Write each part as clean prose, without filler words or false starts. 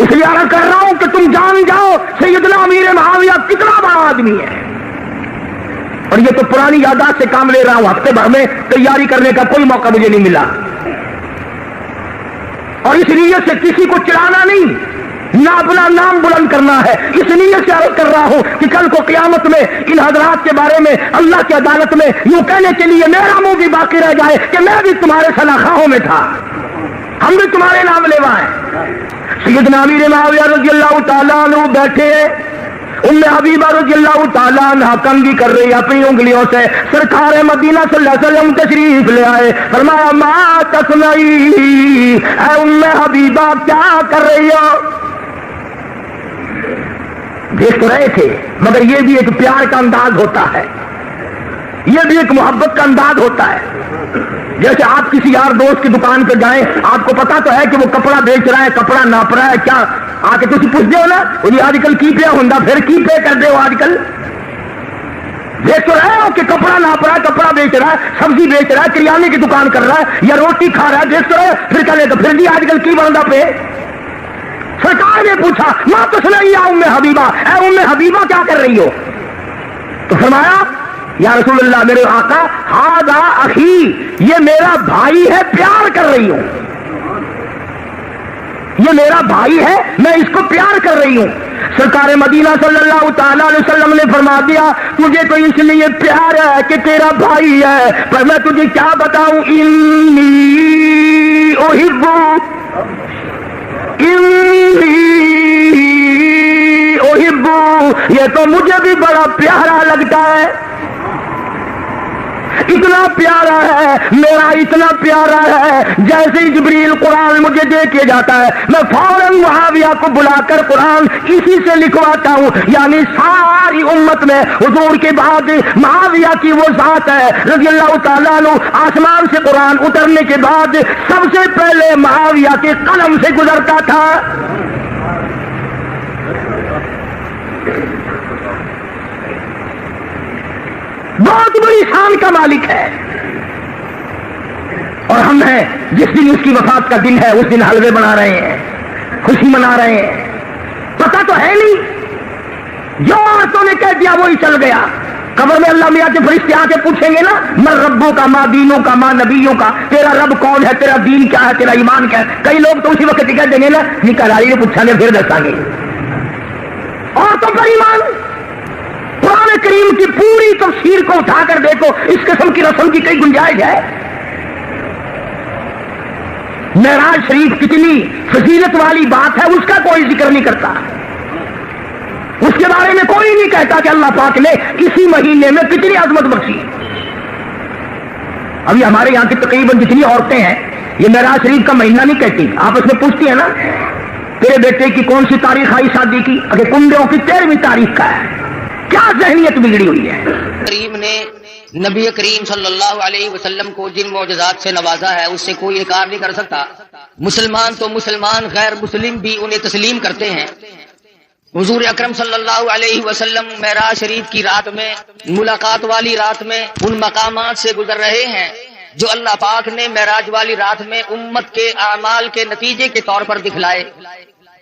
اس لیے عرض کر رہا ہوں کہ تم جان جاؤ سیدنا امیر معاویہ کتنا بڑا آدمی ہے. اور یہ تو پرانی یادداشت سے کام لے رہا ہوں، ہفتے بھر میں تیاری کرنے کا کوئی موقع مجھے نہیں ملا. اور اس نیت سے کسی کو چڑھانا نہیں، نہ اپنا نام بلند کرنا ہے. اس نیت سے عرض کر رہا ہوں کہ کل کو قیامت میں ان حضرات کے بارے میں اللہ کی عدالت میں یوں کہنے کے لیے میرا منہ بھی باقی رہ جائے کہ میں بھی تمہارے شناخواہوں میں تھا، ہم بھی تمہارے نام لیوا ہیں. سیدنا امیر معاویہ رضی اللہ تعالیٰ عنہ بیٹھے، ام حبیبہ رضی اللہ تعالیٰ عنہ کنگھی کر رہی اپنی انگلیوں سے. سرکار مدینہ صلی اللہ علیہ وسلم تشریف لے آئے. فرمایا ما تصنعی، اے ام حبیبہ کیا کر رہی ہو؟ دیکھ تو رہے تھے، مگر یہ بھی ایک پیار کا انداز ہوتا ہے، یہ بھی ایک محبت کا انداز ہوتا ہے. جیسے آپ کسی یار دوست کی دکان پہ جائیں، آپ کو پتا تو ہے کہ وہ کپڑا بیچ رہا ہے، کپڑا ناپ رہا ہے، کیا آ کے تھی پوچھ دو نا وہ آج کل کی پہ ہوندا پھر کی پہ کر دے ہو. آج کل دیکھ تو رہے ہو کہ کپڑا ناپ رہا ہے، کپڑا بیچ رہا ہے، سبزی بیچ رہا ہے، کریانے کی دکان کر رہا ہے یا روٹی کھا رہا ہے. دیکھ تو رہے پھر کہنے تو پھر بھی آج کل کی بندا پہ. سرکار نے پوچھا ماں تو سنائی ام حبیبہ، اے ام حبیبہ کیا کر رہی ہو؟ تو فرمایا یا رسول اللہ میرے آقا ہاذا اخی، یہ میرا بھائی ہے، پیار کر رہی ہوں. یہ میرا بھائی ہے، میں اس کو پیار کر رہی ہوں. سرکار مدینہ صلی اللہ تعالی علیہ وسلم نے فرما دیا تجھے تو اس لیے پیار ہے کہ تیرا بھائی ہے، پر میں تجھے کیا بتاؤں، انی احب، یہ تو مجھے بھی بڑا پیارا لگتا ہے. اتنا پیارا ہے، میرا اتنا پیارا ہے، جیسے ہی جبریل قرآن مجھے دے کے جاتا ہے میں فوراً معاویہ کو بلا کر قرآن اسی سے لکھواتا ہوں. یعنی ساری امت میں حضور کے بعد معاویہ کی وہ ذات ہے رضی اللہ تعالیٰ عنہ، آسمان سے قرآن اترنے کے بعد سب سے پہلے معاویہ کے قلم سے گزرتا تھا. بہت بڑی شان کا مالک ہے. اور ہم ہیں جس دن اس کی وفات کا دن ہے اس دن حلوے بنا رہے ہیں، خوشی منا رہے ہیں. پتہ تو ہے نہیں، جو عورتوں نے کہہ دیا وہی چل گیا. قبر میں اللہ میاں کے فرشتے آ کے پوچھیں گے نا ماں ربوں کا، ماں دینوں کا، ماں نبیوں کا، تیرا رب کون ہے، تیرا دین کیا ہے، تیرا ایمان کیا ہے. کئی لوگ تو اسی وقت کہہ دیں گے نا نکال آئیے پوچھا گے پھر دسیں گے. عورتوں کا ایمان قرآن کریم کی پوری تفسیر کو اٹھا کر دیکھو، اس قسم کی رسم کی کئی گنجائش ہے. معراج شریف کتنی فضیلت والی بات ہے، اس کا کوئی ذکر نہیں کرتا. اس کے بارے میں کوئی نہیں کہتا کہ اللہ پاک نے کسی مہینے میں کتنی عظمت بخشی. ابھی ہمارے یہاں کی تقریباً جتنی عورتیں ہیں یہ معراج شریف کا مہینہ نہیں کہتی، آپس میں پوچھتی ہیں نا تیرے بیٹے کی کون سی تاریخ آئی شادی کی، اگر کنڈوں کی 13ویں تاریخ کا ہے. کیا ذہنیت بگڑی ہوئی ہے. کریم نے نبی کریم صلی اللہ علیہ وسلم کو جن معجزات سے نوازا ہے اس سے کوئی انکار نہیں کر سکتا. مسلمان تو مسلمان، غیر مسلم بھی انہیں تسلیم کرتے ہیں. حضور اکرم صلی اللہ علیہ وسلم معراج شریف کی رات میں، ملاقات والی رات میں ان مقامات سے گزر رہے ہیں جو اللہ پاک نے معراج والی رات میں امت کے اعمال کے نتیجے کے طور پر دکھلائے.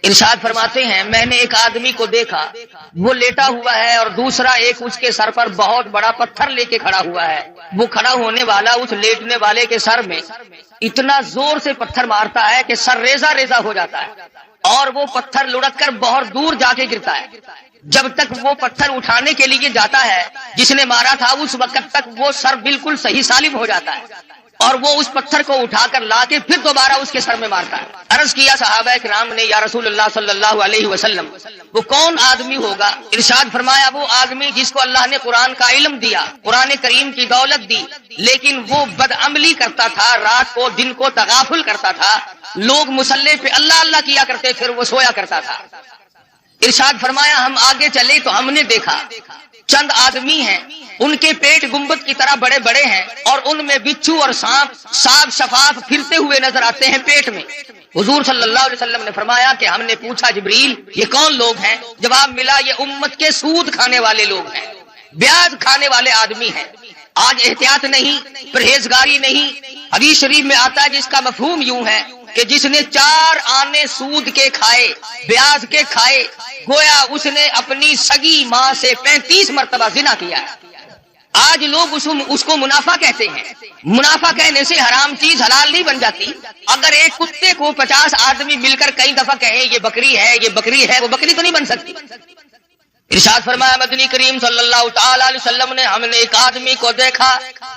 ارشاد فرماتے ہیں میں نے ایک آدمی کو دیکھا، وہ لیٹا ہوا ہے اور دوسرا ایک اس کے سر پر بہت بڑا پتھر لے کے کھڑا ہوا ہے. وہ کھڑا ہونے والا اس لیٹنے والے کے سر میں اتنا زور سے پتھر مارتا ہے کہ سر ریزہ ریزہ ہو جاتا ہے اور وہ پتھر لڑک کر بہت دور جا کے گرتا ہے. جب تک وہ پتھر اٹھانے کے لیے جاتا ہے جس نے مارا تھا اس وقت تک وہ سر بالکل صحیح سالم ہو جاتا ہے اور وہ اس پتھر کو اٹھا کر لا کے پھر دوبارہ اس کے سر میں مارتا ہے. عرض کیا صحابہ کرام نے یا رسول اللہ صلی اللہ علیہ وسلم وہ کون آدمی ہوگا؟ ارشاد فرمایا وہ آدمی جس کو اللہ نے قرآن کا علم دیا، قرآن کریم کی دولت دی، لیکن وہ بدعملی کرتا تھا، رات کو دن کو تغافل کرتا تھا، لوگ مصلی پہ اللہ اللہ کیا کرتے پھر وہ سویا کرتا تھا. ارشاد فرمایا ہم آگے چلے تو ہم نے دیکھا چند آدمی ہیں، ان کے پیٹ گنبد کی طرح بڑے بڑے ہیں اور ان میں بچھو اور سانپ صاف شفاف پھرتے ہوئے نظر آتے ہیں پیٹ میں. حضور صلی اللہ علیہ وسلم نے فرمایا کہ ہم نے پوچھا جبریل یہ کون لوگ ہیں؟ جواب ملا یہ امت کے سود کھانے والے لوگ ہیں، بیاج کھانے والے آدمی ہیں. آج احتیاط نہیں، پرہیزگاری نہیں. حدیث شریف میں آتا ہے جس کا مفہوم یوں ہے کہ جس نے 4 آنے سود کے کھائے، بیاج کے کھائے، گویا اس نے اپنی سگی ماں سے 35 مرتبہ زنا کیا ہے۔ آج لوگ اس کو منافع کہتے ہیں۔ منافع کہنے سے حرام چیز حلال نہیں بن جاتی۔ اگر ایک کتے کو 50 آدمی مل کر کئی دفعہ کہیں یہ بکری ہے، یہ بکری ہے، وہ بکری تو نہیں بن سکتی۔ ارشاد فرمایا مدنی کریم صلی اللہ تعالی علیہ وسلم نے، ہم نے ایک آدمی کو دیکھا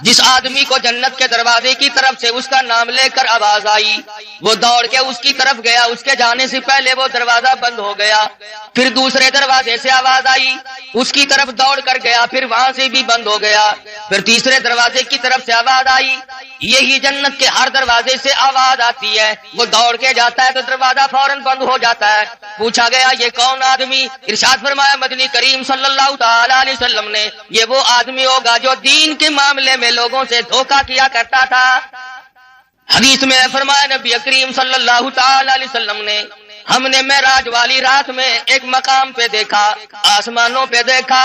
جس آدمی کو جنت کے دروازے کی طرف سے اس کا نام لے کر آواز آئی، وہ دوڑ کے اس کی طرف گیا، اس کے جانے سے پہلے وہ دروازہ بند ہو گیا۔ پھر دوسرے دروازے سے آواز آئی، اس کی طرف دوڑ کر گیا، پھر وہاں سے بھی بند ہو گیا۔ پھر تیسرے دروازے کی طرف سے آواز آئی، یہی جنت کے ہر دروازے سے آواز آتی ہے، وہ دوڑ کے جاتا ہے تو دروازہ فوراً بند ہو جاتا ہے۔ پوچھا گیا یہ کون آدمی؟ ارشاد فرمایا مدنی کریم صلی اللہ تعالی علیہ وسلم نے، یہ وہ آدمی ہوگا جو دین کے معاملے میں لوگوں سے دھوکہ کیا کرتا تھا۔ حدیث میں فرمایا نبی کریم صلی اللہ تعالی علیہ وسلم نے، ہم نے معراج والی رات میں ایک مقام پہ دیکھا، آسمانوں پہ دیکھا،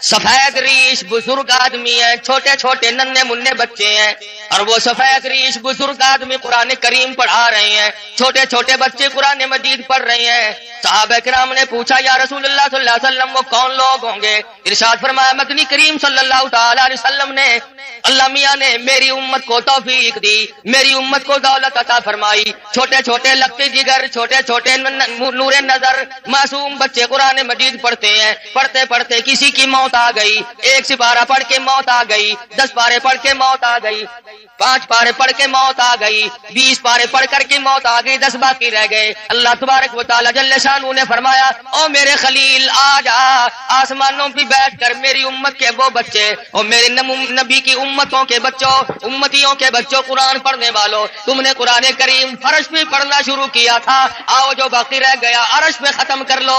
سفید ریش بزرگ آدمی ہیں، چھوٹے چھوٹے ننھے منھے بچے ہیں، اور وہ سفید ریش بزرگ آدمی قرآن کریم پڑھا رہے ہیں، چھوٹے چھوٹے بچے قرآن مجید پڑھ رہے ہیں۔ صحابہ کرام نے پوچھا یا رسول اللہ صلی اللہ علیہ وسلم وہ کون لوگ ہوں گے؟ ارشاد فرمایا مدنی کریم صلی اللہ تعالی علیہ وسلم نے، اللہ میاں نے میری امت کو توفیق دی، میری امت کو دولت عطا فرمائی، چھوٹے چھوٹے لگتے جگر، چھوٹے چھوٹے نور نظر معصوم بچے قرآن مجید پڑھتے ہیں، پڑھتے پڑھتے کسی کی موت آ گئی، 1 سپارہ پڑھ کے موت آ گئی، 10 پارے پڑھ کے موت آ گئی، 5 پارے پڑھ کے موت آ گئی، 20 پارے پڑھ کر کے موت آ گئی، 10 باقی رہ گئے۔ اللہ تبارک و تعالی جل شانہ نے فرمایا او میرے خلیل آ جا، آسمانوں پہ بیٹھ کر میری امت کے وہ بچے اور میرے نبی کی امتوں کے بچوں، امتیوں کے بچوں، قرآن پڑھنے والوں، تم نے قرآن کریم فرش پہ پڑھنا شروع کیا تھا، آؤ جو باقی رہ گیا عرش پہ ختم کر لو۔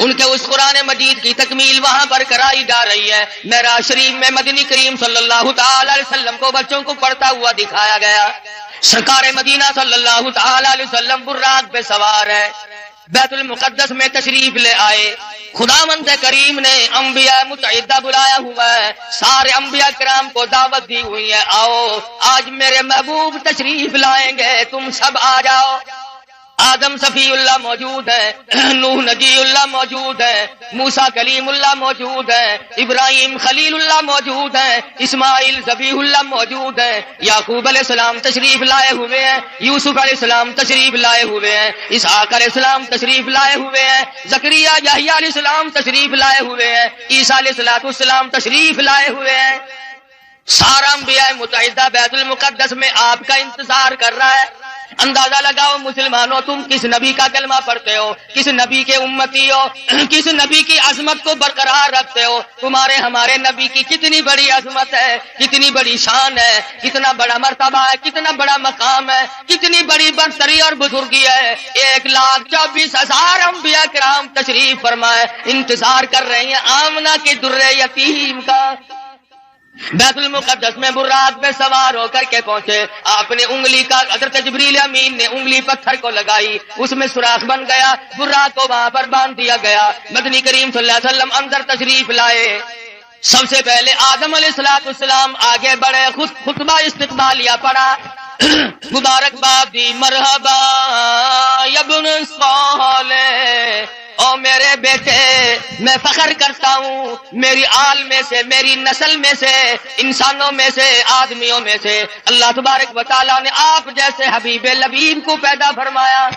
ان کے اس قرآن مجید کی تکمیل وہاں پر کرائی جا رہی ہے۔ معراج شریف میں مدنی کریم صلی اللہ تعالی علیہ وسلم کو بچوں کو پڑھتا ہوا دکھایا گیا۔ سرکار مدینہ صلی اللہ تعالی علیہ وسلم براق پہ سوار ہے، بیت المقدس میں تشریف لے آئے۔ خداوند کریم نے انبیاء متعدہ بلایا ہوا ہے، سارے انبیاء کرام کو دعوت دی ہوئی ہے، آؤ آج میرے محبوب تشریف لائیں گے، تم سب آ جاؤ۔ آدم صفی اللہ موجود ہے، نوح نجی اللہ موجود ہے، موسیٰ کلیم اللہ موجود ہے، ابراہیم خلیل اللہ موجود ہے، اسماعیل ذبیح اللہ موجود ہے، یعقوب علیہ السلام تشریف لائے ہوئے ہیں، یوسف علیہ السلام تشریف لائے ہوئے ہیں، اسحاق علیہ السلام تشریف لائے ہوئے ہیں، زکریا یحییٰ علیہ السلام تشریف لائے ہوئے ہیں، عیسیٰ علیہ السلام تشریف لائے ہوئے ہیں۔ سارا انبیاء متعدہ بیت المقدس میں آپ کا انتظار کر رہا ہے۔ اندازہ لگاؤ مسلمانوں، تم کس نبی کا کلمہ پڑھتے ہو، کس نبی کے امتی ہو، کس نبی کی عظمت کو برقرار رکھتے ہو؟ تمہارے ہمارے نبی کی کتنی بڑی عظمت ہے، کتنی بڑی شان ہے، کتنا بڑا مرتبہ ہے، کتنا بڑا مقام ہے، کتنی بڑی برتری اور بزرگی ہے۔ 1,24,000 انبیاء کرام تشریف فرمائے، انتظار کر رہے ہیں آمنہ کے در یتیم کا۔ بیت المقدس میں براق پہ سوار ہو کر کے پہنچے، آپ نے انگلی کا، حضرت جبریل امین نے انگلی پتھر کو لگائی، اس میں سوراخ بن گیا، براق کو وہاں پر باندھ دیا گیا۔ مدنی کریم صلی اللہ علیہ وسلم اندر تشریف لائے۔ سب سے پہلے آدم علیہ السلام آگے بڑھے، خطبہ استقبالیہ پڑھا، مبارکباد دی، مرحبا یا ابن صالح، او میرے بیٹے میں فخر کرتا ہوں میری آل میں سے، میری نسل میں سے، انسانوں میں سے، آدمیوں میں سے اللہ تبارک و تعالیٰ نے آپ جیسے حبیب لبیب کو پیدا فرمایا۔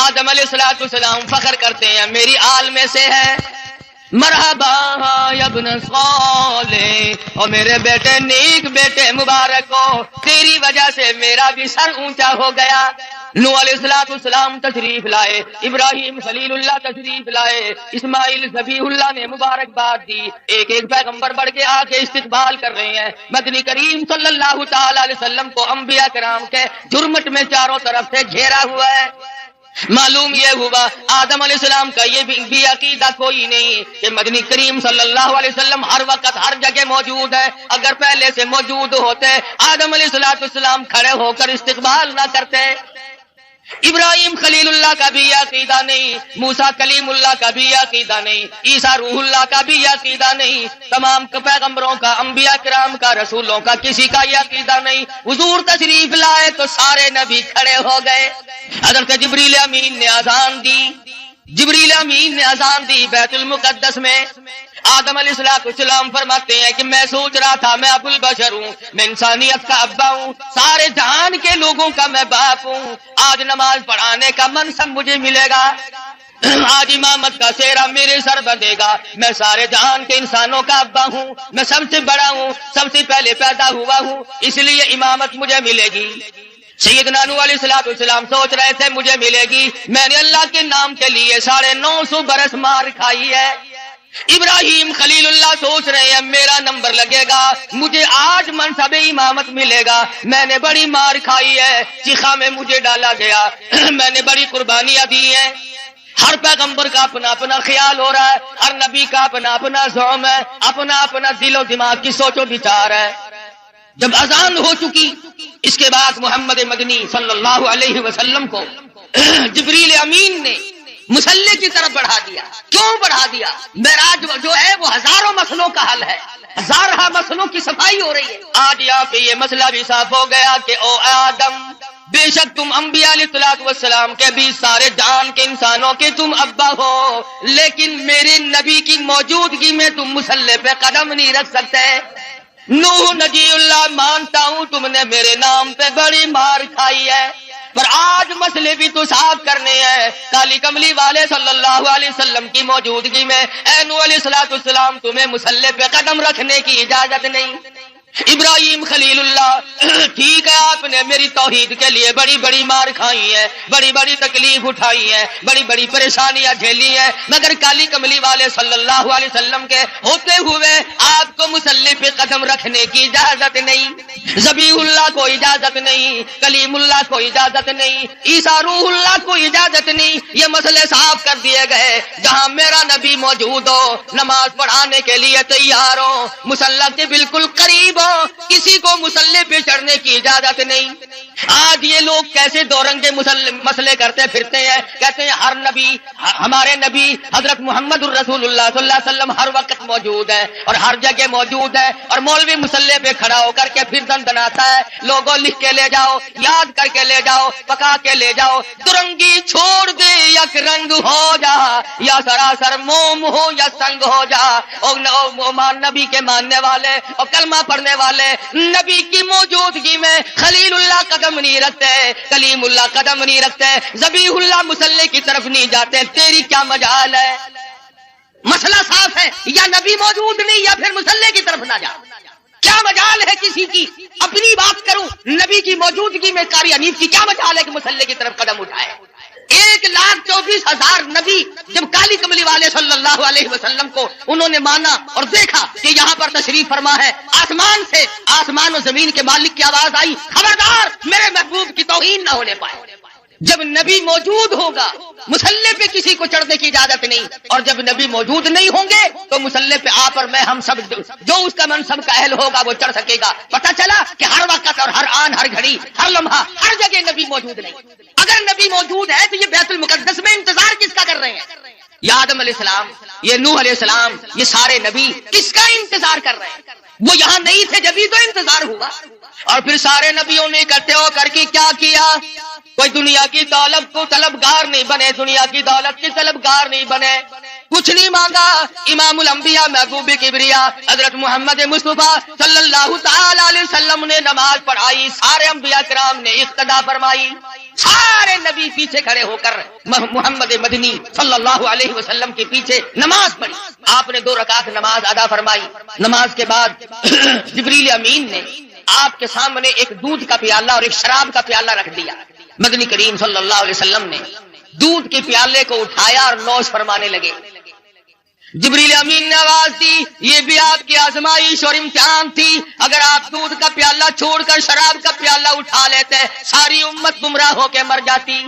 آدم علیہ السلام فخر کرتے ہیں میری آل میں سے ہے، مرحبا یا ابن صالح، اور میرے بیٹے نیک بیٹے مبارک ہو، تیری وجہ سے میرا بھی سر اونچا ہو گیا۔ نوح علیہ السلام تشریف لائے، ابراہیم خلیل اللہ تشریف لائے، اسماعیل ذبیح اللہ نے مبارکباد دی، ایک ایک پیغمبر بڑھ کے آ کے استقبال کر رہے ہیں۔ مدنی کریم صلی اللہ تعالی علیہ وسلم کو انبیاء کرام کے جرمٹ میں چاروں طرف سے گھیرا ہوا ہے۔ معلوم یہ ہوا آدم علیہ السلام کا یہ بھی عقیدہ کوئی نہیں کہ مدنی کریم صلی اللہ علیہ وسلم ہر وقت ہر جگہ موجود ہے۔ اگر پہلے سے موجود ہوتے آدم علیہ السلام کھڑے ہو کر استقبال نہ کرتے۔ ابراہیم خلیل اللہ کا بھی یہ عقیدہ نہیں، موسیٰ کلیم اللہ کا بھی یہ عقیدہ نہیں، عیسیٰ روح اللہ کا بھی یہ عقیدہ نہیں، تمام پیغمبروں کا، انبیاء کرام کا، رسولوں کا کسی کا یہ عقیدہ نہیں۔ حضور تشریف لائے تو سارے نبی کھڑے ہو گئے۔ حضرت جبریل امین نے اذان دی، جبریل امین نے اذان دی بیت المقدس میں۔ آدم علیہ السلام فرماتے ہیں کہ میں سوچ رہا تھا میں ابو البشر ہوں، میں انسانیت کا ابا ہوں، سارے جہان کے لوگوں کا میں باپ ہوں، آج نماز پڑھانے کا منصب مجھے ملے گا، آج امامت کا سہرا میرے سر بندھے گا، میں سارے جہان کے انسانوں کا ابا ہوں، میں سب سے بڑا ہوں، سب سے پہلے پیدا ہوا ہوں، اس لیے امامت مجھے ملے گی۔ سیدنا نوح علیہ السلام سوچ رہے تھے مجھے ملے گی، میں نے اللہ کے نام کے لیے 950 برس مار کھائی ہے۔ ابراہیم خلیل اللہ سوچ رہے ہیں میرا نمبر لگے گا، مجھے آج منصب امامت ملے گا، میں نے بڑی مار کھائی ہے، چیخا میں مجھے ڈالا گیا، میں نے بڑی قربانیاں دی ہیں۔ ہر پیغمبر کا اپنا اپنا خیال ہو رہا ہے، ہر نبی کا اپنا اپنا زوم ہے، اپنا اپنا دل و دماغ کی سوچ و بچار ہے۔ جب اذان ہو چکی اس کے بعد محمد مدنی صلی اللہ علیہ وسلم کو جبریل امین نے مصلی کی طرف بڑھا دیا۔ کیوں بڑھا دیا؟ معراج جو ہے وہ ہزاروں مسئلوں کا حل ہے، ہزارہ مسئلوں کی صفائی ہو رہی ہے۔ آج یہاں پہ یہ مسئلہ بھی صاف ہو گیا کہ او آدم، بے شک تم انبیاء علیہ السلام کے بھی سارے جان کے انسانوں کے تم ابا ہو، لیکن میرے نبی کی موجودگی میں تم مصلی پہ قدم نہیں رکھ سکتے۔ نوح نجی اللہ مانتا ہوں تم نے میرے نام پہ بڑی مار کھائی ہے، پر آج مسئلے بھی تو صاف کرنے ہیں۔ کالی کملی والے صلی اللہ علیہ وسلم کی موجودگی میں اے نوح علیہ السلام تمہیں مصلی پہ قدم رکھنے کی اجازت نہیں۔ ابراہیم خلیل اللہ ٹھیک ہے آپ نے میری توحید کے لیے بڑی بڑی مار کھائی ہے، بڑی بڑی تکلیف اٹھائی ہے، بڑی بڑی پریشانیاں جھیلی ہیں، مگر کالی کملی والے صلی اللہ علیہ وسلم کے ہوتے ہوئے آپ کو مصلی پہ قدم رکھنے کی اجازت نہیں، ذبیح اللہ کو اجازت نہیں، کلیم اللہ کو اجازت نہیں، عیسیٰ روح اللہ کو اجازت نہیں۔ یہ مسئلے صاف کر دیے گئے، جہاں میرا نبی موجود ہو، نماز پڑھانے کے لیے تیار ہو، مصلی کے بالکل قریب ہو، کسی کو مصلی پہ چڑھنے کی اجازت نہیں۔ آج یہ لوگ کیسے دو رنگے مسئلے کرتے پھرتے ہیں، کہتے ہیں ہر نبی، ہمارے نبی حضرت محمد الرسول اللہ صلی اللہ علیہ وسلم ہر وقت موجود ہے اور ہر جگہ موجود ہے، اور مولوی مصلی پہ کھڑا ہو کر کے پھر دندناتا ہے۔ لوگوں لکھ کے لے جاؤ، یاد کر کے لے جاؤ، پکا کے لے جاؤ، درنگی چھوڑ دے یک رنگ ہو جا، یا سراسر موم ہو یا سنگ ہو جا۔ نبی کے ماننے والے اور کلمہ پڑھنے والے نبی کی موجودگی میں خلیل اللہ قدم نہیں رکھتے، کلیم اللہ قدم نہیں رکھتے، ذبیح اللہ مصلی کی طرف نہیں جاتے، تیری کیا مجال ہے؟ مسئلہ صاف ہے، یا نبی موجود نہیں یا پھر مصلی کی طرف نہ جا۔ کیا مجال ہے کسی کی؟ اپنی بات کروں، نبی کی موجودگی میں قاری حنیف کی کیا مجال ہے کہ مصلی کی طرف قدم اٹھائے؟ 1,24,000 نبی جب کالی کملی والے صلی اللہ علیہ وسلم کو انہوں نے مانا اور دیکھا کہ یہاں پر تشریف فرما ہے، آسمان سے، آسمان و زمین کے مالک کی آواز آئی، خبردار میرے محبوب کی توہین نہ ہونے پائے۔ جب نبی موجود ہوگا مصلی پہ کسی کو چڑھنے کی اجازت نہیں، اور جب نبی موجود نہیں ہوں گے تو مصلی پہ آپ اور میں ہم سب جو اس کا منصب کا اہل ہوگا وہ چڑھ سکے گا۔ پتہ چلا کہ ہر وقت اور ہر آن، ہر گھڑی، ہر لمحہ، ہر جگہ نبی موجود نہیں۔ اگر نبی موجود ہے تو یہ بیت المقدس میں انتظار کس کا کر رہے ہیں؟ یہ آدم علیہ السلام، یہ نوح علیہ السلام، یہ سارے نبی کس کا انتظار کر رہے ہیں؟ وہ یہاں نہیں تھے جبھی تو انتظار ہوا۔ اور پھر سارے نبیوں نے اکٹھے ہو کر کے کیا کیا؟ کوئی دنیا کی دولت کو طلبگار نہیں بنے، دنیا کی دولت کے طلبگار نہیں بنے، کچھ نہیں مانگا۔ امام الانبیاء محبوب کبریا حضرت محمد مصطفیٰ صلی اللہ تعالی علیہ وسلم نے نماز پڑھائی، سارے انبیاء کرام نے اقتدا فرمائی، سارے نبی پیچھے کھڑے ہو کر محمد مدنی صلی اللہ علیہ وسلم کے پیچھے نماز پڑھی۔ آپ نے 2 رکعت نماز ادا فرمائی۔ نماز کے بعد جبریل امین نے آپ کے سامنے ایک دودھ کا پیالہ اور ایک شراب کا پیالہ رکھ دیا۔ مدنی کریم صلی اللہ علیہ وسلم نے دودھ کے پیالے کو اٹھایا اور نوش فرمانے لگے۔ جبریل امین نے آواز دی، یہ بھی آپ کی آزمائش اور امتحان تھی، اگر آپ دودھ کا پیالہ چھوڑ کر شراب کا پیالہ اٹھا لیتے ساری امت گمراہ ہو کے مر جاتی۔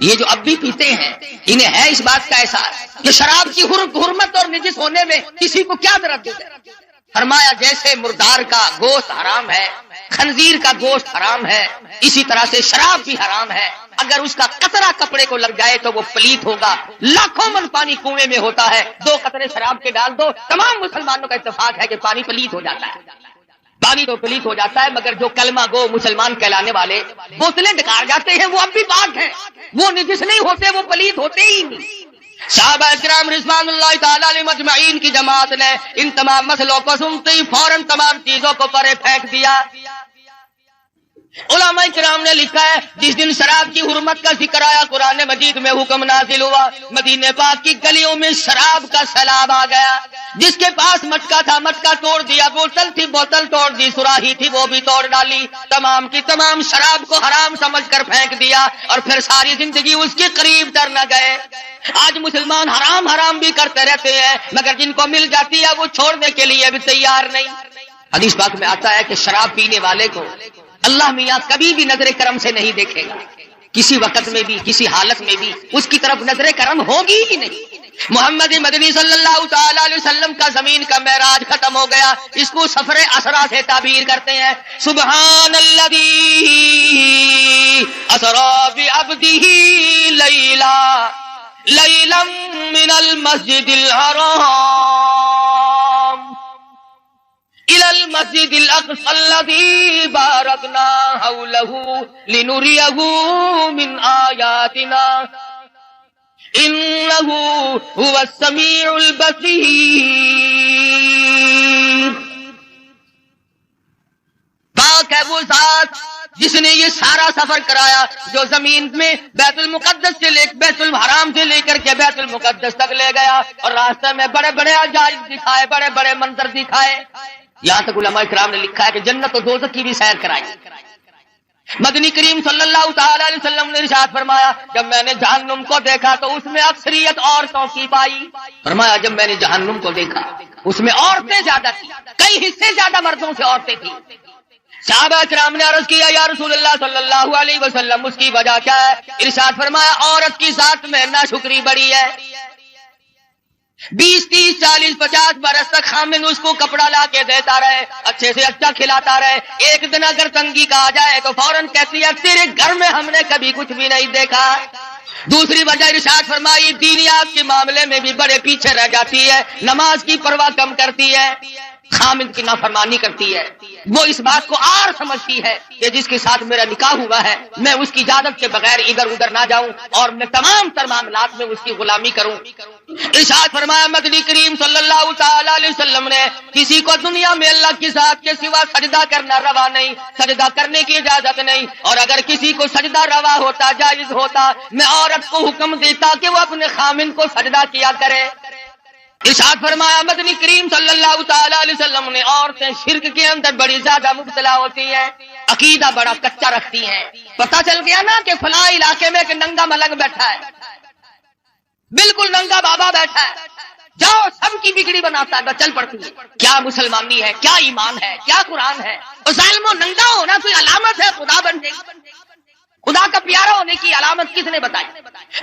یہ جو اب بھی پیتے ہیں انہیں ہے اس بات کا احساس کہ شراب کی حرمت اور نجس ہونے میں کسی کو کیا تردد ہے؟ فرمایا جیسے مردار کا گوشت حرام ہے خنزیر کا گوشت حرام ہے، اسی طرح سے شراب بھی حرام ہے۔ اگر اس کا قطرہ کپڑے کو لگ جائے تو وہ پلیت ہوگا۔ لاکھوں من پانی کنویں میں ہوتا ہے، 2 قطرے شراب کے ڈال دو، تمام مسلمانوں کا اتفاق ہے کہ پانی پلیت ہو جاتا ہے۔ پانی تو پلیت ہو جاتا ہے، مگر جو کلمہ گو مسلمان کہلانے والے بوتلیں ڈکار جاتے ہیں وہ اب بھی پاک ہیں، وہ نجس نہیں ہوتے، وہ پلیت ہوتے ہی نہیں۔ صحابہ کرام رضوان اللہ تعالی علیہ مجمعین کی جماعت نے ان تمام مسئلوں کو سنتے ہی فوراً تمام چیزوں کو پرے پھینک دیا۔ علماء کرام نے لکھا ہے جس دن شراب کی حرمت کا ذکر آیا قرآن مجید میں حکم نازل ہوا، مدینے پاک کی گلیوں میں شراب کا سیلاب آ گیا۔ جس کے پاس مٹکا تھا مٹکا توڑ دیا، بوتل تھی بوتل توڑ دی، سراہی تھی وہ بھی توڑ ڈالی، تمام کی تمام شراب کو حرام سمجھ کر پھینک دیا، اور پھر ساری زندگی اس کے قریب تر نہ گئے۔ آج مسلمان حرام حرام بھی کرتے رہتے ہیں، مگر جن کو مل جاتی ہے وہ چھوڑنے کے لیے بھی تیار نہیں۔ حدیث پاک میں آتا ہے کہ شراب پینے والے کو اللہ میاں کبھی بھی نظر کرم سے نہیں دیکھے گا، کسی وقت میں بھی کسی حالت میں بھی اس کی طرف نظر کرم ہوگی ہی نہیں۔ محمد مدنی صلی اللہ تعالی علیہ وسلم کا زمین کا معراج ختم ہو گیا، اس کو سفر اسرا سے تعبیر کرتے ہیں۔ سبحان الذی اسرا بعبدہ لیلا من المسجد الحرام إلى المسجد الأقصى الذي باركنا حوله لنريه من آياتنا إنه هو السميع البصير۔ پاک ہے وہ ذات جس نے یہ سارا سفر کرایا، جو زمین میں بیت المقدس سے بیت الحرام سے لے کر کے بیت المقدس تک لے گیا، اور راستے میں بڑے بڑے عجائب دکھائے، بڑے بڑے منظر دکھائے۔ یہاں تک علماء کرام نے لکھا ہے کہ جنت و دوزخ کی بھی سیر کرائی۔ مدنی کریم صلی اللہ تعالی علیہ وسلم نے ارشاد فرمایا جب میں نے جہنم کو دیکھا تو اس میں اکثریت عورتوں کی پائی۔ فرمایا جب میں نے جہنم کو دیکھا اس میں عورتیں زیادہ تھی، کئی حصے زیادہ مردوں سے عورتیں تھیں۔ صحابہ کرام نے عرض کیا یا رسول اللہ صلی اللہ علیہ وسلم اس کی وجہ کیا ہے؟ ارشاد فرمایا عورت کی ذات میں ناشکری بڑی ہے، 20 30 40 50 برس تک خامن اس کو کپڑا لا کے دیتا رہے، اچھے سے اچھا کھلاتا رہے، ایک دن اگر تنگی کا آ جائے تو فوراً کہتی ہے تیرے گھر میں ہم نے کبھی کچھ بھی نہیں دیکھا۔ دوسری وجہ ارشاد فرمائی دینیات کے معاملے میں بھی بڑے پیچھے رہ جاتی ہے، نماز کی پرواہ کم کرتی ہے، خامد کی نافرمانی کرتی ہے، وہ اس بات کو عار سمجھتی ہے کہ جس کے ساتھ میرا نکاح ہوا ہے میں اس کی اجازت کے بغیر ادھر ادھر نہ جاؤں اور میں تمام تر معاملات میں اس کی غلامی کروں۔ ارشاد فرمایا مدنی کریم صلی اللہ تعالی علیہ وسلم نے کسی کو دنیا میں اللہ کی ذات کے سوا سجدہ کرنا روا نہیں، سجدہ کرنے کی اجازت نہیں، اور اگر کسی کو سجدہ روا ہوتا جائز ہوتا میں عورت کو حکم دیتا کہ وہ اپنے خامن کو سجدہ کیا کرے۔ ارشاد فرمایا مدنی کریم صلی اللہ تعالی علیہ وسلم نے عورتیں شرک کے اندر بڑی زیادہ مبتلا ہوتی ہیں، عقیدہ بڑا کچا رکھتی ہیں۔ پتہ چل گیا نا کہ فلاں علاقے میں ایک ننگا ملنگ بیٹھا ہے، بالکل ننگا بابا بیٹھا ہے، جاؤ سب کی بگڑی بناتا ہے، چل پڑتی ہے۔ کیا مسلمانی ہے، کیا ایمان ہے، کیا قرآن ہے؟ اور ظالم و ننگا ہونا کوئی علامت ہے خدا بننے کی؟ خدا کا پیارا ہونے کی علامت کس نے بتائی؟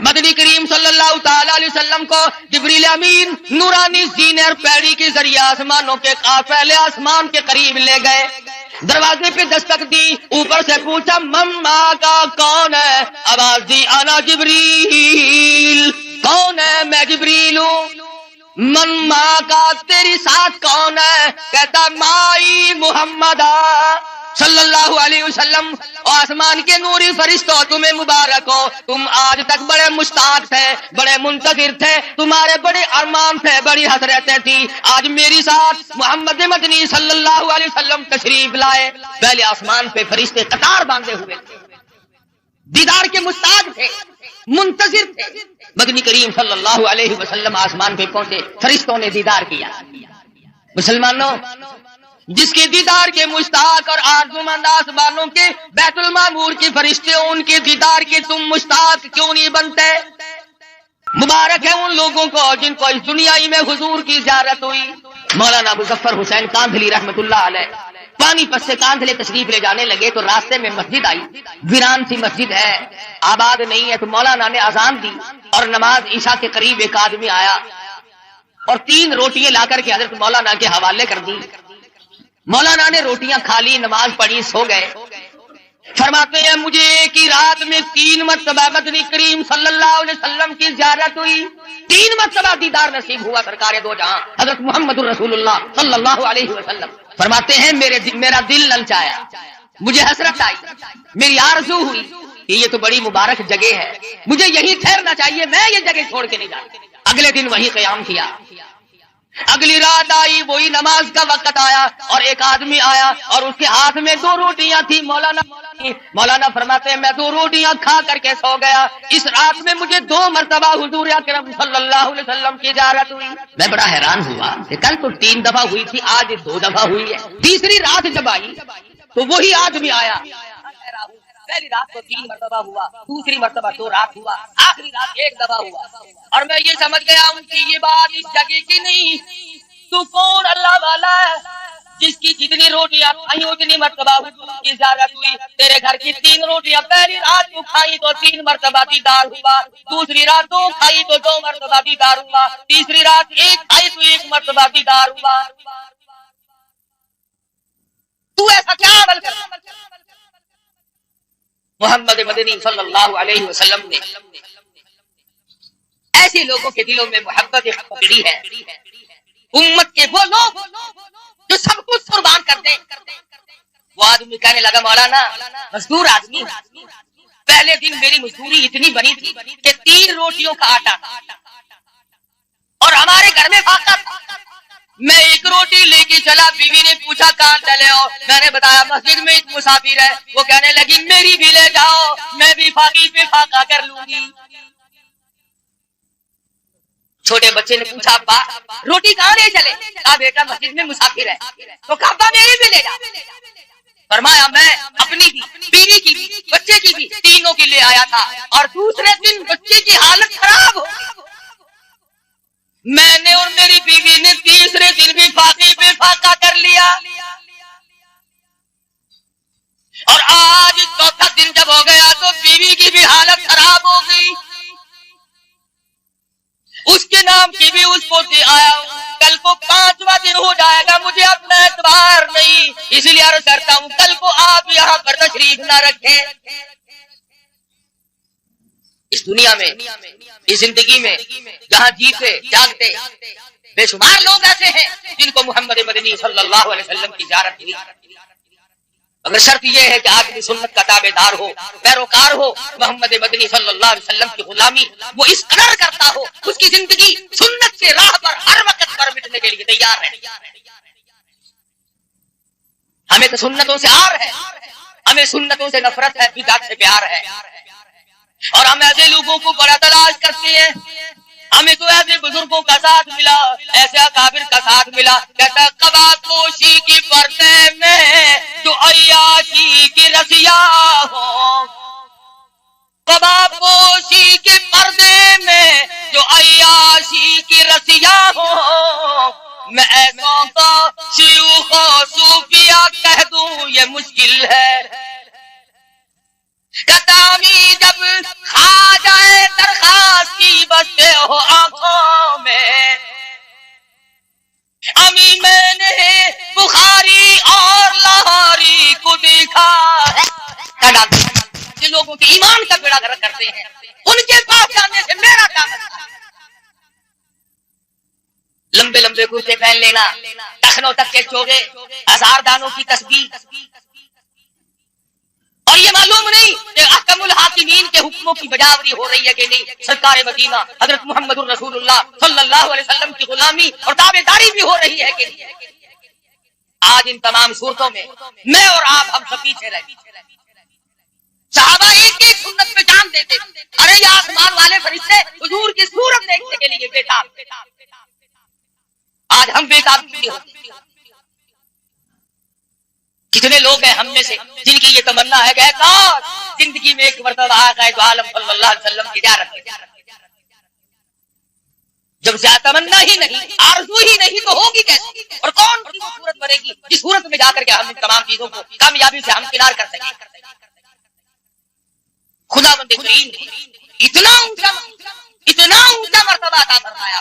مدنی کریم صلی اللہ تعالی علیہ وسلم کو جبریل امین نورانی سینے اور پیڑی کے ذریعے آسمانوں کے پہلے آسمان کے قریب لے گئے، دروازے پہ دستک دی، اوپر سے پوچھا مما کا کون ہے؟ آواز دی انا جبریل، کون ہے؟ میں جبریل ہوں۔ من ماں کا تیری ساتھ کون ہے؟ کہتا مائی محمد صلی اللہ علیہ وسلم۔ آسمان کے نوری فرشتوں تمہیں مبارک ہو، تم آج تک بڑے مشتاق تھے، بڑے منتظر تھے، تمہارے بڑے ارمان تھے، بڑی حسرتیں تھی، آج میری ساتھ محمد مدنی صلی اللہ علیہ وسلم تشریف لائے۔ پہلے آسمان پہ فرشتے قطار باندھے ہوئے تھے، دیدار کے مشتاق تھے، منتظر تھے۔ مدنی کریم صلی اللہ علیہ وسلم آسمان پہ پہنچے، فرشتوں نے دیدار کیا۔ مسلمانوں جس کے دیدار کے مشتاق اور آرزومند آسمانوں کے بیت المعمور کے فرشتے ان کے دیدار کے تم مشتاق کیوں نہیں بنتے؟ مبارک ہے ان لوگوں کو جن کو اس دنیا میں حضور کی زیارت ہوئی۔ مولانا مظفر حسین کاندھلی رحمت اللہ علیہ پانی پت سے کاندھلے تشریف لے جانے لگے تو راستے میں مسجد آئی، ویران سی مسجد ہے، آباد نہیں ہے، تو مولانا نے اذان دی اور نماز عشاء کے قریب ایک آدمی آیا اور 3 روٹیاں لا کر کے حضرت مولانا کے حوالے کر دی۔ مولانا نے روٹیاں کھا لی, نماز پڑھی, سو گئے. فرماتے ہیں مجھے ایک ہی رات میں 3 مرتبہ مدنی کریم صلی اللہ علیہ وسلم کی زیارت ہوئی, 3 مرتبہ دیدار نصیب ہوا سرکار دو جہاں حضرت محمد الرسول اللہ صلی اللہ علیہ وسلم. فرماتے ہیں میرا دل للچایا, مجھے حسرت آئی, میری آرزو ہوئی کہ یہ تو بڑی مبارک جگہ ہے, مجھے یہیں ٹھہرنا چاہیے, میں یہ جگہ چھوڑ کے نہیں جاتا. اگلے دن وہی قیام کیا. اگلی رات آئی, وہی نماز کا وقت آیا, اور ایک آدمی آیا اور اس کے ہاتھ میں 2 روٹیاں تھی. مولانا فرماتے ہیں میں 2 روٹیاں کھا کر کے سو گیا. اس رات میں مجھے 2 مرتبہ حضور اکرم صلی اللہ علیہ وسلم کی زیارت ہوئی. میں بڑا حیران ہوا کہ کل تو 3 دفعہ ہوئی تھی, آج 2 دفعہ ہوئی ہے. تیسری رات جب آئی تو وہی آدمی آیا. پہلی رات کو 3 مرتبہ ہوا, دوسری مرتبہ 2 رات ہوا, آخری رات 1 دفعہ ہوا. اور میں یہ سمجھ گیا ہوں کہ یہ بات اس جگہ کی نہیں, تو کون اللہ والا ہے جس کی جتنی روٹیاں کھائی اتنی مرتبہ کی زیارت ہوئی. تیرے گھر کی 3 روٹیاں پہلی رات کو کھائی تو 3 مرتبہ دیدار ہوا, دوسری رات 2 کھائی تو 2 مرتبہ دیدار ہوا, تیسری رات 1 کھائی تو 1 مرتبہ دیدار ہوا. تو ایسا کیا عمل کر؟ محمد مدنی صلی اللہ علیہ وسلم نے ایسے لوگوں کے دلوں میں محبت پکڑی ہے. امت کے وہ لوگ جو سب کچھ قربان کر دیں. وہ آدمی کہنے لگا مولانا مزدور آدمی, پہلے دن میری مزدوری اتنی بنی تھی کہ 3 روٹیوں کا آٹا اور ہمارے گھر میں فاقہ تھا. میں 1 روٹی لے کے چلا, بیوی نے پوچھا کہاں چلے ہو, میں نے بتایا مسجد میں ایک مسافر ہے. وہ کہنے لگی میری بھی لے جاؤ, میں بھی فاقی پہ فاقہ کر لوں گی. چھوٹے بچے نے پوچھا ابا روٹی کہاں لے چلے؟ کہا بیٹا مسجد میں مسافر ہے. تو کہا ابا میری بھی لے جا. فرمایا میں اپنی بھی, بیوی کی بھی, بچے کی بھی, تینوں کی لے آیا تھا, اور دوسرے دن بچے کی حالت خراب ہو. میں نے اور میری بیوی نے تیسرے دن بھی فاقی پہ فاقہ کر لیا, اور آج 4تھا دن جب ہو گیا تو بیوی کی بھی حالت خراب ہو گئی. اس کے نام کی بھی اس کو دے آیا, کل کو 5واں دن ہو جائے گا, مجھے اپنا اعتبار نہیں, اس لیے عرض کرتا ہوں کل کو آپ یہاں پر تشریف نہ رکھیں. اس دنیا میں, اس زندگی میں جہاں جیتے جاگتے بے شمار لوگ ایسے ہیں جن کو محمد مدنی صلی اللہ علیہ وسلم کی زیارت ملی, مگر شرط یہ ہے کہ آدمی سنت کا تابع دار ہو, پیروکار ہو. محمد مدنی صلی اللہ علیہ وسلم کی غلامی وہ اس قدر کرتا ہو, اس کی زندگی سنت کے راہ پر ہر وقت پر مٹنے کے لیے تیار ہے. ہمیں تو سنتوں سے آر ہے, ہمیں سنتوں سے نفرت ہے, بدعت سے پیار ہے, اور ہم ایسے لوگوں کو بڑا تلاش کرتے ہیں. ہمیں تو ایسے بزرگوں کا ساتھ ملا, ایسے اکابر کا ساتھ ملا. کہتا قبا پوشی کی پردے میں جو عیاشی کی رسیا ہو, قبا پوشی کے پردے میں جو عیاشی کی رسیا ہو, میں ایسوں کو شیوخ و صوفیہ کہہ دوں یہ مشکل ہے. کتامی جب کھا جائے درخواست کی بستے ہو آنکھوں میں, امی میں نے بخاری اور لاہوری کو دیکھا. جن لوگوں کے ایمان کا بیڑا گرک کرتے ہیں ان کے پاس جانے سے میرا کام ہے. لمبے لمبے کرتے پہن لینا, ٹخنوں تک کے چوگے, 1000 دانوں کی تسبیح, اور یہ معلوم نہیں کہ احکم الحاکمین کے حکموں کی بجاوری ہو رہی ہے کہ نہیں. سرکار مدینہ حضرت محمد الرسول اللہ صلی اللہ علیہ وسلم کی غلامی اور تابعداری بھی ہو رہی ہے کہ نہیں. آج ان تمام صورتوں میں میں اور آپ ہم سب پیچھے رہے. صحابہ ایک ایک سنت پہ جان دیتے. ارے یہ آسمان والے فرشتے حضور کی صورت دیکھنے کے لیے بیتاب. آج ہم بیتاب کیوں ہوتے؟ کتنے لوگ ہیں ہم میں سے جن کی یہ تمنا ہے کہ کاش زندگی میں ایک مرتبہ آقا دو عالم صلی اللہ علیہ وسلم کی زیارت کریں. جب سے تمنا ہی نہیں, آرزو ہی نہیں, تو ہوگی کیسے؟ اور کون سی صورت بنے گی جس صورت میں جا کر کے ہم ان تمام چیزوں کو کامیابی سے ہم کنار کر سکیں. خدا بند کریم اتنا اونچا مرتبہ عطا فرمایا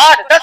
8-10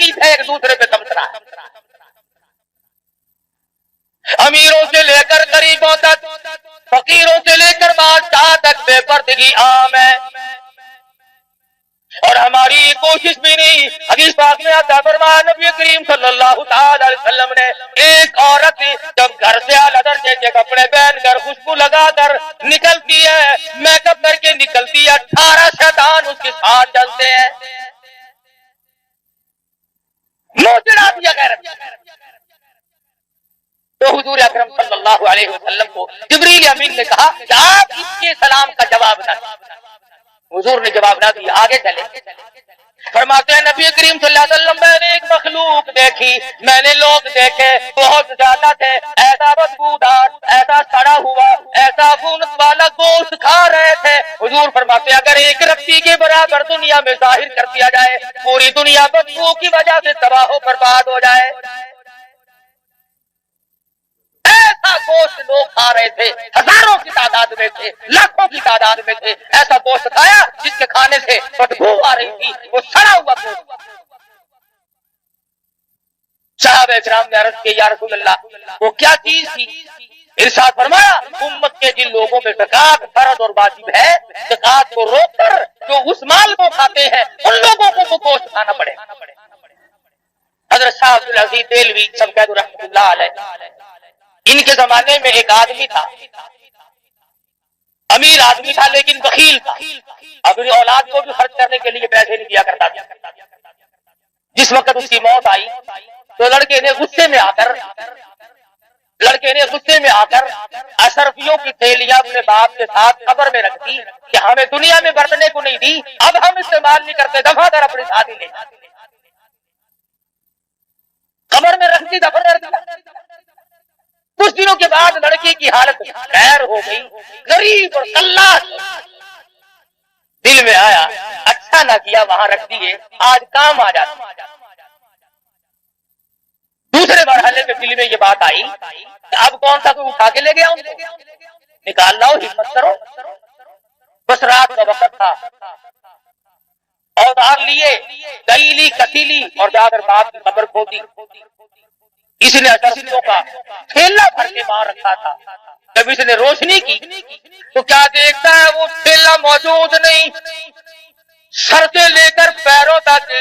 تنقید ہے ایک دوسرے پہ تمسنا ہے. امیروں سے لے کر غریبوں تک، فقیروں سے لے کر بادشاہ تک بے پردگی عام ہے. اور ہماری کوشش بھی نہیں. حدیث پاک میں آتا فرمایا نبی کریم صلی اللہ تعالی علیہ وسلم نے ایک عورت جب گھر سے اعلیٰ درجے کے کپڑے پہن کر خوشبو لگا کر نکلتی ہے، میک اپ کر کے نکلتی ہے، 18 شیطان اس کے ساتھ چلتے ہیں. منہ چڑھا دیا غیرت. تو حضور اکرم صلی اللہ علیہ وسلم کو جبریل امین نے کہا کہ آپ اس کے سلام کا جواب نہ دیں. حضور نے جواب نہ دیا، آگے چلے. فرماتے ہیں نبی کریم صلی اللہ علیہ وسلم میں نے ایک مخلوق دیکھی، میں نے لوگ دیکھے بہت زیادہ تھے، ایسا بدبودار، ایسا سڑا ہوا، ایسا گونت والا گوشت کھا رہے تھے. حضور فرماتے ہیں اگر ایک رتی کے برابر دنیا میں ظاہر کر دیا جائے، پوری دنیا بدبو کی وجہ سے تباہ و برباد ہو جائے. ایسا گوشت لوگ کھا رہے تھے، ہزاروں کی تعداد میں تھے، لاکھوں کی تعداد میں تھے. ایسا گوشت کھایا جس کے کھانے سے بدبو آ رہی تھی، وہ سڑا ہوا گوشت. صحابہ کرام نے عرض کی یا رسول اللہ وہ کیا چیز تھی؟ ارشاد فرمایا امت کے جن لوگوں میں زکات فرض اور واجب ہے، زکات کو روک کر جو اس مال کو کھاتے ہیں ان لوگوں کو وہ گوشت کھانا پڑے. حضرت شاہ عبد العزیز دہلوی سب کہہ دو رحمۃ اللہ علیہ، ان کے زمانے میں ایک آدمی تھا، امیر آدمی تھا لیکن بخیل تھا. اپنی اولاد کو بھی خرچ کرنے کے لیے پیسے نہیں دیا کرتا تھا. جس وقت اس کی موت آئی تو لڑکے نے غصے میں آ کر اشرفیوں کی تھیلیاں اپنے باپ کے ساتھ قبر میں رکھ دی کہ ہمیں دنیا میں برتنے کو نہیں دی، اب ہم استعمال نہیں کرتے، دفع کر اپنی شادی لے. قبر میں رکھ دی، دفن کر دیا. کچھ دنوں کے بعد لڑکی کی حالت خیر ہو گئی، غریب اور کلاس. دل میں آیا اچھا نہ کیا وہاں رکھ دیے، آج کام آ جاتا. دوسرے مرحلے میں دل میں یہ بات آئی کہ اب کون سا کوئی اٹھا کے لے گیا، ان کو نکال لاؤ، ہمت کرو. بس رات کا وقت تھا، اوزار لیے، گئی کسیلی اور جا کر باپ کی قبر کھودی. اس نے اشرفیوں کا تھیلا بھر کے وہاں رکھا تھا. جب اس نے روشنی کی تو کیا دیکھتا ہے وہ تھیلا موجود نہیں. سر سے لے کر پیروں تک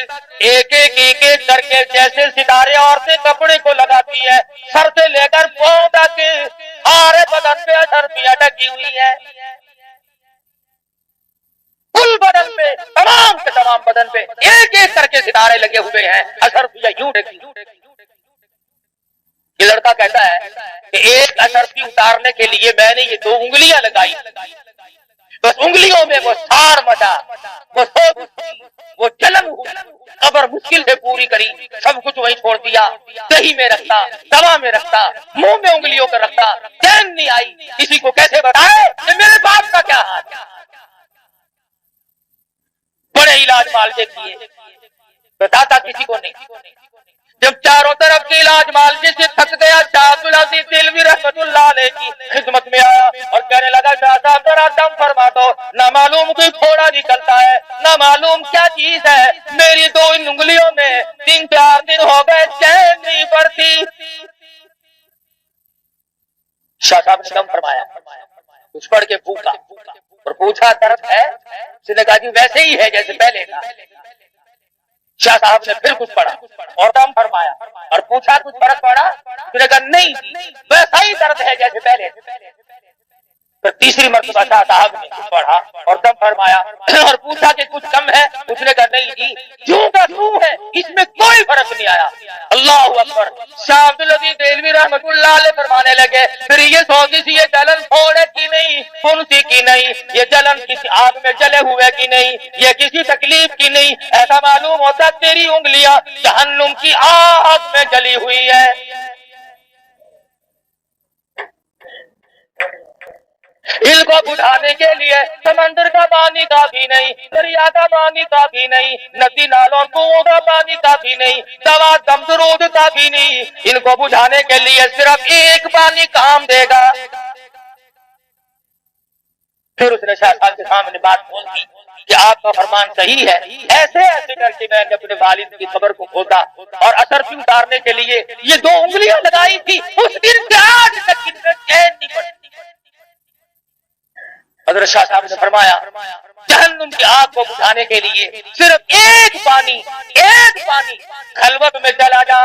ایک ایک کر کے جیسے ستارے عورتیں کپڑے کو لگاتی ہے، سر سے لے کر پاؤں تک سارے بدن پہ اشرفیاں ڈکی ہوئی ہے. کل بدن پہ، تمام کے تمام بدن پہ ایک ایک کر کے ستارے لگے ہوئے ہیں، اشرفیاں یوں ڈکی. یہ لڑکا کہتا ہے کہ ایک اشرفی اتارنے کے لیے میں نے یہ 2 انگلیاں لگائی، بس انگلیوں میں وہ سار مچا، وہ سوچ، وہ جلن ہوئی. قبر مشکل سے پوری کری، سب کچھ وہیں چھوڑ دیا. دہی میں رکھتا، دوا میں رکھتا، منہ میں انگلیوں کر رکھتا، چین نہیں آئی. کسی کو کیسے بتائے کہ میرے باپ کا کیا حال ہے. بڑے علاج معالجے کیے، بتاتا کسی کو نہیں. جب چاروں طرف کے علاج معالجے سے تھک گیا، شاہ عبد العزیز دہلوی رحمۃ اللہ علیہ کی خدمت میں آیا اور کہنے لگا شاہ صاحب ذرا دم فرما دو، نہ معلوم کوئی پھوڑا نکلتا ہے، نہ معلوم کیا چیز ہے، میری 2 انگلیوں میں 3-4 دن ہو گئے چین نہیں پڑتی. شاہ صاحب نے دم فرمایا، کچھ پڑھ کے پھونکا اور پوچھا درد ہے؟ اس نے کہا جی ویسے ہی ہے جیسے پہلے تھا. شاہ صاحب نے پھر کچھ پڑھا اور دم فرمایا اور پوچھا کچھ فرق پڑا؟ اس نے کہا نہیں ویسا ہی درد ہے جیسے پہلے. پھر تیسری مرتبہ شاہ صاحب نے کچھ پڑھا اور دم فرمایا اور پوچھا کہ کچھ کم ہے؟ اس نے کہا نہیں جی جوں کا توں ہے، اس میں کوئی فرق نہیں آیا. اللہ اکبر. شاہ عبد العزیز دہلوی رحمۃ اللہ علیہ فرمانے لگے پھر یہ سوزش، یہ جلن پھوڑے کی نہیں، پھنسی کی نہیں، یہ جلن کسی آگ میں جلے ہوئے کی نہیں، یہ کسی تکلیف کی نہیں. ایسا معلوم ہوتا تیری انگلیاں جہنم کی آگ میں جلی ہوئی ہے. ان کو بجھانے کے لیے سمندر کا پانی کافی نہیں، دریا کا پانی کافی نہیں، ندی نالوں کنووں کا پانی کافی نہیں، دوا دم درود کافی نہیں. ان کو بجھانے کے لیے صرف ایک پانی کام دے گا. پھر اس نے شاہ صاحب کے سامنے بات کھول دی کہ آپ کا فرمان صحیح ہے، ایسے ایسے کر کے میں نے اپنے والد کی قبر کو کھودا اور اثر بھی اتارنے کے لیے یہ 2 انگلیاں لگائی تھی، اس دن سے آج تک ان میں چین نہیں پڑتی۔ حضرت شاہ صاحب نے فرمایا جہنم کی آگ کو بجھانے کے لیے صرف ایک پانی خلوت میں چلا جا،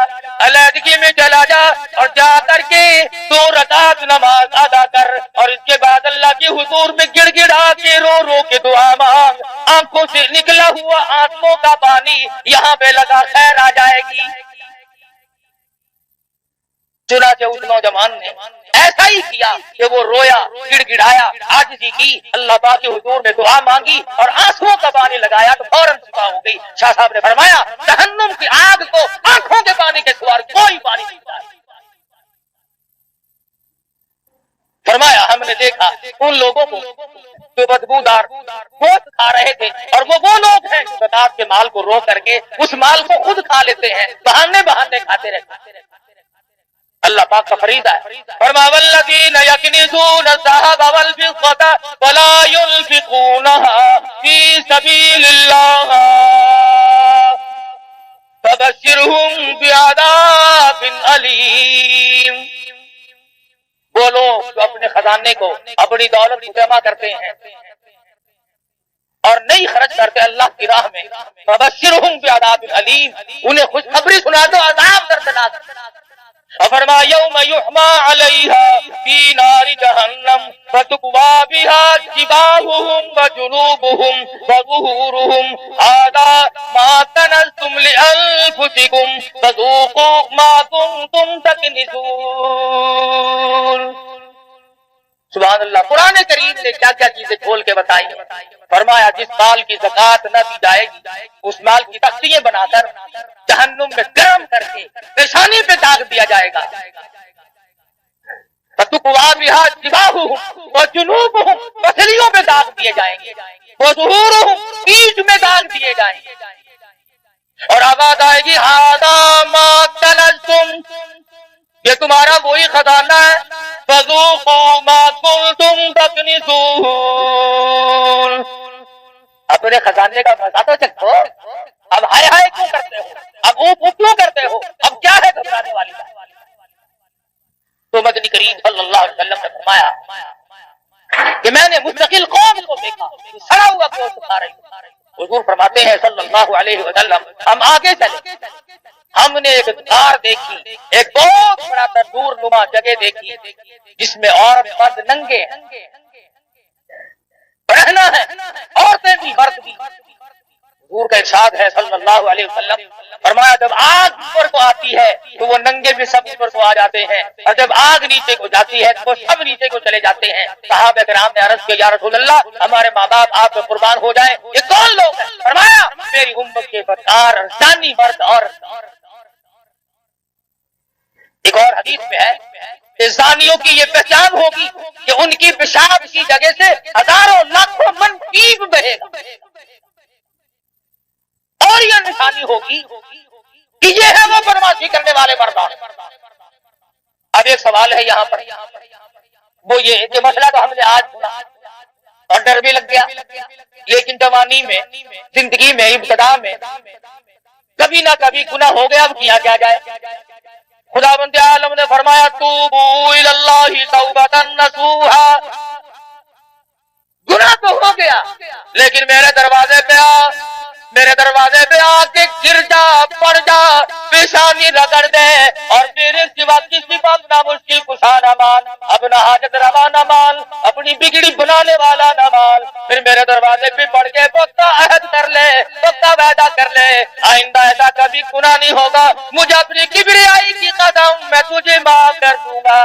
علیحدگی میں چلا جا اور جا کر کے 2 رکعت نماز ادا کر، اور اس کے بعد اللہ کے حضور میں گڑ گڑا کے رو رو کے دعا مانگ، آنکھوں سے نکلا ہوا آنسوؤں کا پانی یہاں پہ لگا، خیر آ جائے گی۔ چنانچہ اس نوجوان نے ایسا ہی کیا کہ وہ رویا، گڑ گڑایا، عاجزی کی، اللہ پاک کے حضور میں دعا مانگی اور آنسوؤں کا پانی لگایا تو فوراً شفا ہو گئی۔ شاہ صاحب نے فرمایا جہنم کی آگ کو آنکھوں کے پانی کے سوا کوئی پانی نہیں پائے۔ فرمایا ہم نے دیکھا ان لوگوں کو جو بدبودار گوشت کھا رہے تھے، اور وہ لوگ ہیں جو زکات کے مال کو روک کر کے اس مال کو خود کھا لیتے ہیں، بہانے کھاتے رہتے ہیں۔ اللہ پاک کا فریضہ ہے، فرمایا والذین یکنزون الذهب والفضة ولا ينفقونها في سبيل الله فبشرهم بعذاب أليم۔ وہ لوگ جو اپنے خزانے کو، اپنی دولت کو جمع کرتے ہیں اور نہیں خرچ کرتے اللہ کی راہ میں، فبشرهم بعذاب أليم، انہیں خوشخبری سنا دو عذاب دردناک۔ فرما یوم یحما علیہا فی نار جہنم فتکوا بها جباہہم وجنوبہم وظہورہم ھذا ما کنزتم لانفسکم فذوقوا ما کنتم تکنزون۔ سبحان اللہ، قرآن کریم نے کیا کیا چیزیں کھول کے بتائی۔ فرمایا جس مال کی زکات نہ دی جائے گی اس مال کی تختیاں بنا کر جہنم میں گرم کر کے پیشانی پہ داغ دیا جائے گا۔ فتقوا بها جباہہم وجنوبہم، پسلیوں پہ داغ دیے جائیں گے، وظہورہم، پیٹھ میں داغ دیے جائیں گے، اور آواز آئے گی ھذا ما کنزتم، یہ تمہارا وہی خزانہ ہے، فذوقوا ما کنتم تکنزون، اپنے خزانے کا مزہ تو چکھو، اب ہائے ہائے کیوں کرتے ہو، اب اوپ کیوں کرتے ہو، اب کیا ہے گھبرانے والی بات؟ تو مدنی کریم صلی اللہ علیہ وسلم نے فرمایا کہ میں نے مستقل قوم کو دیکھا سڑا ہوا گوشت کھا رہی۔ حضور فرماتے ہیں صلی اللہ علیہ وسلم ہم آگے چلے، ہم نے ایک غار دیکھی، ایک بہت بڑا تندور نما جگہ دیکھی جس میں عورت مرد ننگے ہیں، رہنا ہے، عورتیں بھی مرد بھی۔ حضور کا ارشاد ہے صلی اللہ علیہ وسلم، فرمایا جب آگ اوپر کو آتی ہے تو وہ ننگے بھی سب اوپر کو آ جاتے ہیں، اور جب آگ نیچے کو جاتی ہے تو وہ سب نیچے کو چلے جاتے ہیں۔ صحابہ کرام نے عرض کیا یا رسول اللہ ہمارے ماں باپ آپ پہ قربان ہو جائیں، یہ کون لوگ ہیں؟ فرمایا میری امت کے بدکار جانی مرد اور ایک اور حدیث میں ہے کہ زانیوں کی یہ پہچان ہوگی کہ ان کی پیشاب کی جگہ سے ہزاروں لاکھوں من پیپ بہے گا، اور یہ نشانی ہوگی کہ یہ ہے وہ بدماشی کرنے والے مردان۔ اب ایک سوال ہے یہاں پر، وہ یہ کہ مسئلہ تو ہم نے آج سنا اور ڈر بھی لگ گیا، لیکن جوانی میں، زندگی میں، ابتدا میں کبھی نہ کبھی گناہ ہو گیا، اب کیا کیا جائے؟ خداوند عالم نے فرمایا توبوا الی اللہ توبۃ نصوحا، گناہ تو ہو گیا لیکن میرے دروازے پہ آ کے گر جا، پڑ جا، پیشانی رگڑ دے، اور میرے سوا کسی کو اپنا مشکل کشا نہ مان، اپنا حاجت روا نہ مان، اپنی بگڑی بنانے والا نہ مان، پھر میرے دروازے پہ پڑ کے پختہ عہد کر لے، پختہ وعدہ کر لے، آئندہ ایسا کبھی گناہ نہیں ہوگا، مجھے اپنی کبریائی کی قسم میں تجھے معاف کر دوں گا۔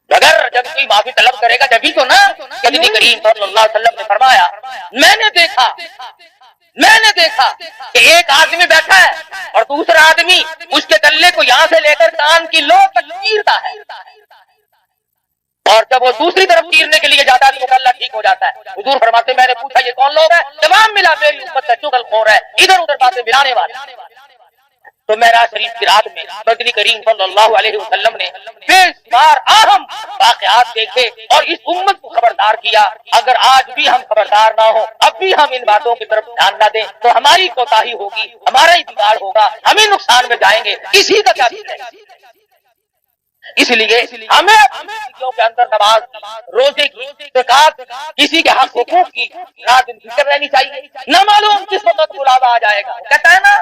اگر جب کوئی معافی طلب کرے گا جبھی تو نا۔ نبی کریم صلی اللہ علیہ وسلم نے فرمایا میں نے دیکھا کہ ایک آدمی بیٹھا ہے اور دوسرا آدمی اس کے گلے کو یہاں سے لے کر کان کی لو تک چیرتا ہے، اور جب وہ دوسری طرف چیرنے کے لیے جاتا ہے تو گلا ٹھیک ہو جاتا ہے۔ حضور فرماتے میں نے پوچھا یہ کون لوگ ہیں؟ جواب ملا میری امت کا چغل خور ہے، ادھر ادھر باتیں ملانے والے۔ تو معراج شریف کی رات میں نبی کریم صلی اللہ علیہ وسلم نے بے شمار اہم واقعات دیکھے اور اس امت کو خبردار کیا اگر آج بھی ہم خبردار نہ ہوں، اب بھی ہم ان باتوں کی طرف دھیان نہ دیں تو ہماری کوتاہی ہوگی، ہمارا ہی بگاڑ ہوگا، ہمیں نقصان میں جائیں گے، کسی کا کیا ہے۔ اس لیے ہمیں زندگیوں کے اندر نماز روزے کی زکات کسی کے حق حقوق کی رات دن فکر رہنی چاہیے، نہ معلوم کس وقت بلاوا آ جائے گا۔ کہتا ہے نا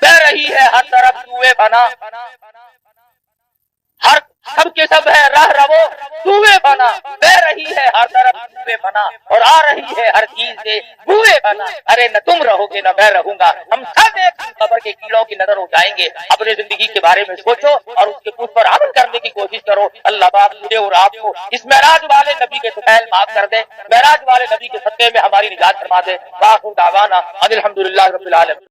بہ رہی ہے ہر طرف سوئے بنا، ہر سب کے سب ہے راہ رو سوئے بنا، بہ رہی ہے ہر طرف سوئے بنا اور آ رہی ہے ہر چیز سے بوئے بنا، ارے نہ تم رہو گے نہ میں رہوں گا، ہم سب ایک قبر کے کیڑوں کی نظر ہو جائیں گے۔ اپنی زندگی کے بارے میں سوچو اور اس کے اس پر عمل کرنے کی کوشش کرو۔ اللہ پاک مجھے اور آپ کو اس معراج والے نبی کے سفیل معاف کر دے، معراج والے نبی کے صدقے میں ہماری نجات فرما دے۔ واخر دعوانا الحمدللہ رب العالمین۔